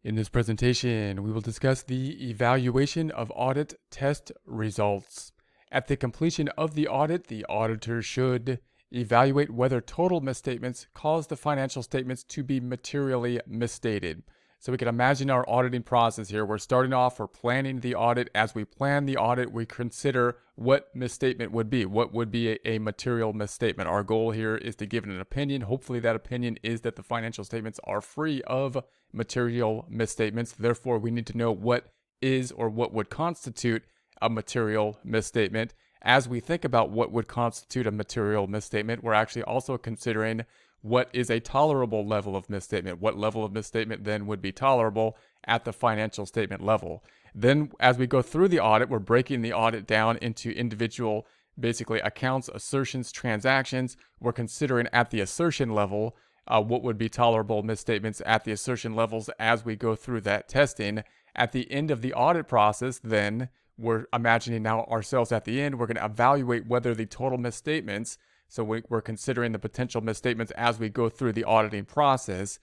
In this presentation, we will discuss the evaluation of audit test results. At the completion of the audit, the auditor should evaluate whether total misstatements cause the financial statements to be materially misstated. So we can imagine our auditing process here. We're starting off, we're planning the audit. As we plan the audit, we consider what misstatement would be. What would be a material misstatement? Our goal here is to give an opinion. Hopefully that opinion is that the financial statements are free of material misstatements. Therefore, we need to know what is or what would constitute a material misstatement. As we think about what would constitute a material misstatement, we're actually also considering what is a tolerable level of misstatement. What level of misstatement then would be tolerable at the financial statement level? Then, as we go through the audit, we're breaking the audit down into individual, basically accounts, assertions, transactions. We're considering at the assertion level what would be tolerable misstatements at the assertion levels as we go through that testing. At the end of the audit process, then we're imagining now ourselves at the end, we're going to evaluate whether the total misstatements, so we're considering the potential misstatements as we go through the auditing process,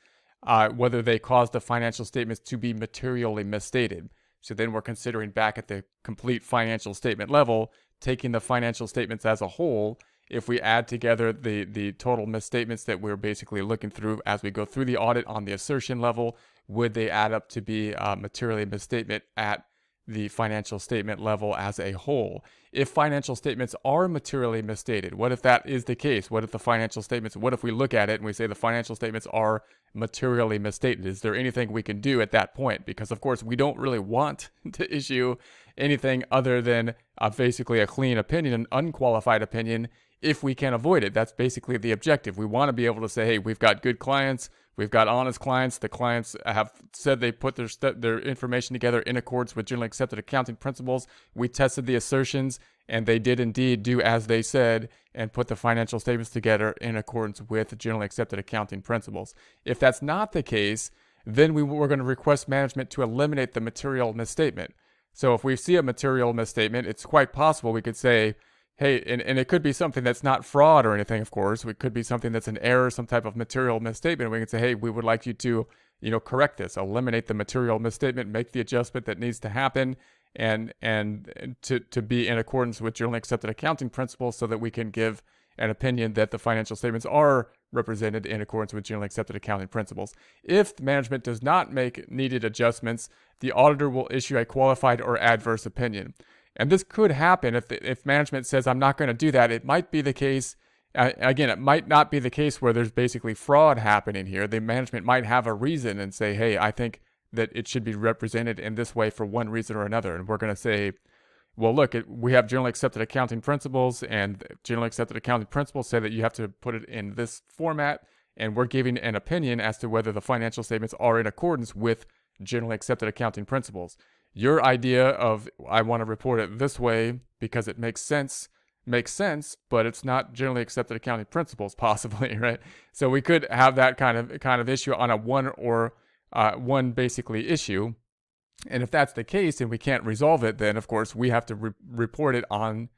whether they cause the financial statements to be materially misstated. So then we're considering back at the complete financial statement level, taking the financial statements as a whole. If we add together the total misstatements that we're basically looking through as we go through the audit on the assertion level, would they add up to be materially misstatement at the financial statement level as a whole? If financial statements are materially misstated, what if that is the case? What if the financial statements, what if we look at it and we say the financial statements are materially misstated? Is there anything we can do at that point? Because of course we don't really want to issue anything other than basically a clean opinion, an unqualified opinion, if we can avoid it. That's basically the objective. We want to be able to say, hey, we've got good clients, we've got honest clients. The clients have said they put their information together in accordance with generally accepted accounting principles. We tested the assertions, and they did indeed do as they said and put the financial statements together in accordance with generally accepted accounting principles. If that's not the case, then we're going to request management to eliminate the material misstatement. So if we see a material misstatement, it's quite possible we could say, hey, and it could be something that's not fraud or anything, of course. It could be something that's an error, some type of material misstatement. We can say, hey, we would like you to, correct this, eliminate the material misstatement, make the adjustment that needs to happen, and to be in accordance with generally accepted accounting principles so that we can give an opinion that the financial statements are represented in accordance with generally accepted accounting principles. If management does not make needed adjustments, the auditor will issue a qualified or adverse opinion. And this could happen if management says, I'm not going to do that. It might be the case, again, it might not be the case where there's basically fraud happening here. The management might have a reason and say, hey, I think that it should be represented in this way for one reason or another. And we're going to say, well, look, we have generally accepted accounting principles, and generally accepted accounting principles say that you have to put it in this format. And we're giving an opinion as to whether the financial statements are in accordance with generally accepted accounting principles. Your idea of, I want to report it this way because it makes sense, but it's not generally accepted accounting principles, possibly, right? So we could have that kind of issue on a one basically issue. And if that's the case and we can't resolve it, then of course we have to report it on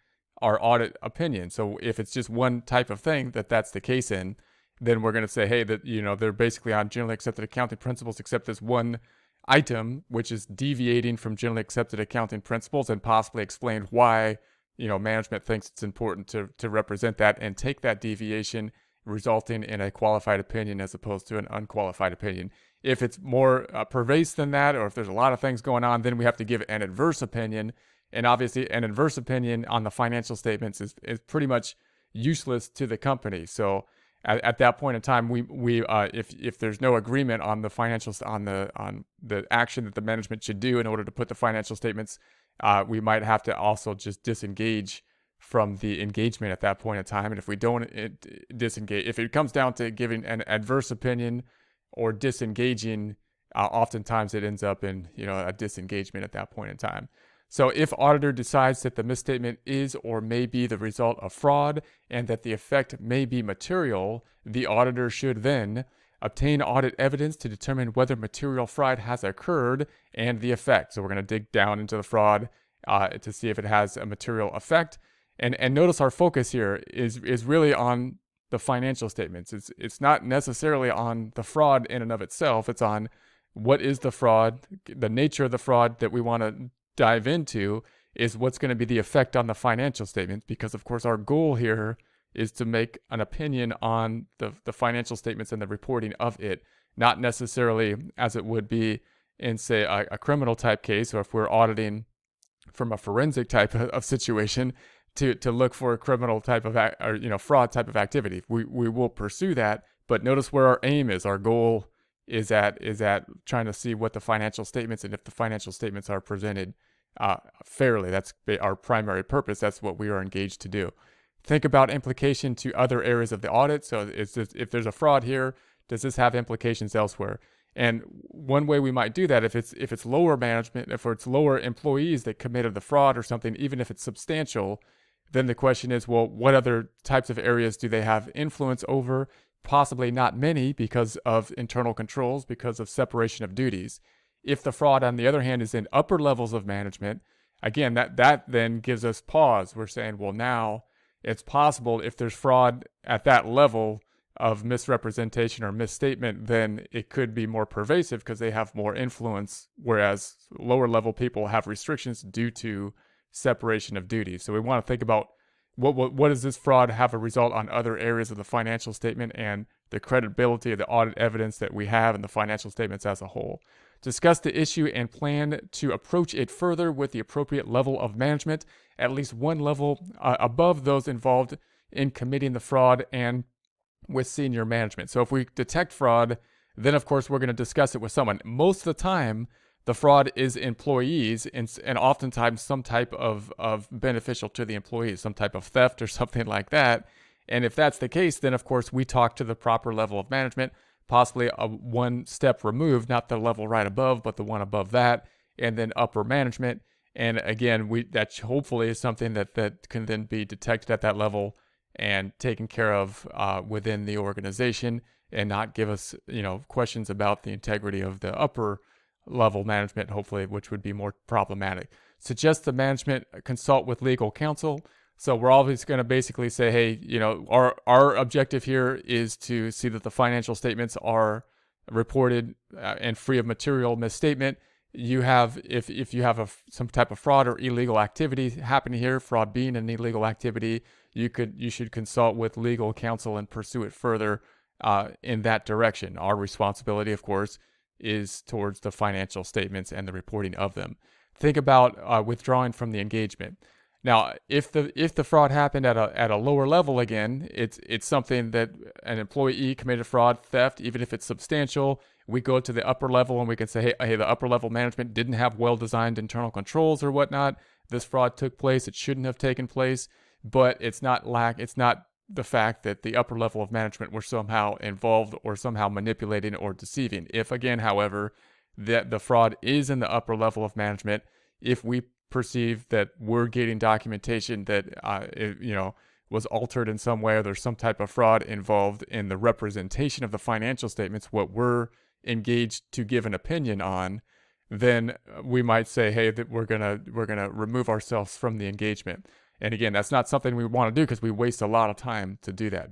our audit opinion. So if it's just one type of thing that's the case in, then we're going to say, hey, that they're basically on generally accepted accounting principles except this one item, which is deviating from generally accepted accounting principles, and possibly explain why, management thinks it's important to represent that and take that deviation, resulting in a qualified opinion as opposed to an unqualified opinion. If it's more pervasive than that, or if there's a lot of things going on, then we have to give an adverse opinion. And obviously, an adverse opinion on the financial statements is pretty much useless to the company. So at that point in time, if there's no agreement on the financials, on the action that the management should do in order to put the financial statements, we might have to also just disengage from the engagement at that point in time. And if we don't disengage, if it comes down to giving an adverse opinion or disengaging, oftentimes it ends up in a disengagement at that point in time. So if auditor decides that the misstatement is or may be the result of fraud and that the effect may be material, the auditor should then obtain audit evidence to determine whether material fraud has occurred and the effect. So we're going to dig down into the fraud to see if it has a material effect. And notice our focus here is really on the financial statements. It's not necessarily on the fraud in and of itself. It's on what is the fraud, the nature of the fraud that we want to dive into is what's going to be the effect on the financial statements, because of course our goal here is to make an opinion on the financial statements and the reporting of it, not necessarily as it would be in, say, a criminal type case, or if we're auditing from a forensic type of situation to look for a criminal type of fraud type of activity. We will pursue that, but notice where our aim is. Our goal is at trying to see what the financial statements, and if the financial statements are presented fairly. That's our primary purpose. That's what we are engaged to do. Think about implication to other areas of the audit. So if there's a fraud here, does this have implications elsewhere? And one way we might do that, if it's lower management, if it's lower employees that committed the fraud or something, even if it's substantial, then the question is, well, what other types of areas do they have influence over? Possibly not many, because of internal controls, because of separation of duties. If the fraud, on the other hand, is in upper levels of management, again, that then gives us pause. We're saying, well, now it's possible if there's fraud at that level of misrepresentation or misstatement, then it could be more pervasive because they have more influence, whereas lower level people have restrictions due to separation of duties. So we want to think about what does this fraud have a result on other areas of the financial statement and the credibility of the audit evidence that we have in the financial statements as a whole. Discuss the issue and plan to approach it further with the appropriate level of management, at least one level above those involved in committing the fraud, and with senior management. So if we detect fraud, then of course we're going to discuss it with someone. Most of the time, the fraud is employees, and oftentimes some type of beneficial to the employees, some type of theft or something like that. And if that's the case, then of course we talk to the proper level of management, possibly one step removed, not the level right above, but the one above that, and then upper management. And again, that hopefully is something that can then be detected at that level and taken care of within the organization, and not give us questions about the integrity of the upper level management, hopefully, which would be more problematic. Suggest the management consult with legal counsel. So we're always going to basically say, hey, our objective here is to see that the financial statements are reported and free of material misstatement. You have, if you have some type of fraud or illegal activity happening here, fraud being an illegal activity, you should consult with legal counsel and pursue it further in that direction. Our responsibility, of course, is towards the financial statements and the reporting of them. Think about withdrawing from the engagement. Now, if the fraud happened at a lower level, again, it's something that an employee committed fraud, theft, even if it's substantial. We go to the upper level and we can say, hey, the upper level management didn't have well-designed internal controls or whatnot. This fraud took place. It shouldn't have taken place. But it's not the fact that the upper level of management were somehow involved or somehow manipulating or deceiving. If, again, however, that the fraud is in the upper level of management, if we perceive that we're getting documentation that was altered in some way, or there's some type of fraud involved in the representation of the financial statements, what we're engaged to give an opinion on, then we might say, hey, that we're gonna remove ourselves from the engagement. And again, that's not something we want to do, because we waste a lot of time to do that.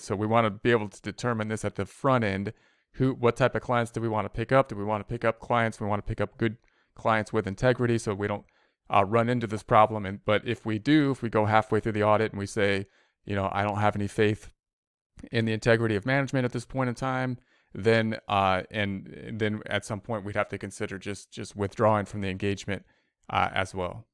So we want to be able to determine this at the front end. What type of clients do we want to pick up? Do we want to pick up clients? We want to pick up good clients with integrity, so we don't run into this problem. But if we go halfway through the audit and we say, I don't have any faith in the integrity of management at this point in time, then and then at some point we'd have to consider just withdrawing from the engagement as well.